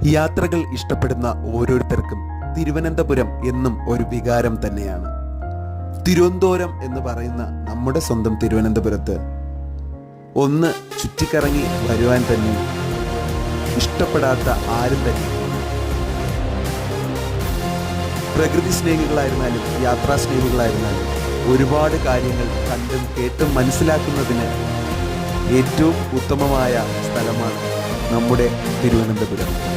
യാത്രകൾ ഇഷ്ടപ്പെടുന്ന ഓരോരുത്തർക്കും തിരുവനന്തപുരം എന്നും ഒരു വികാരം തന്നെയാണ്. തിരുവനന്തപുരം എന്ന് പറയുന്ന നമ്മുടെ സ്വന്തം തിരുവനന്തപുരത്ത് ഒന്ന് ചുറ്റിക്കറങ്ങി വരുവാൻ തന്നെ ഇഷ്ടപ്പെടാത്ത ആരും തന്നെ. പ്രകൃതി സ്നേഹികളായിരുന്നാലും യാത്രാ സ്നേഹികളായിരുന്നാലും ഒരുപാട് കാര്യങ്ങൾ കണ്ടും കേട്ടും മനസ്സിലാക്കുന്നതിന് ഏറ്റവും ഉത്തമമായ സ്ഥലമാണ് നമ്മുടെ തിരുവനന്തപുരം.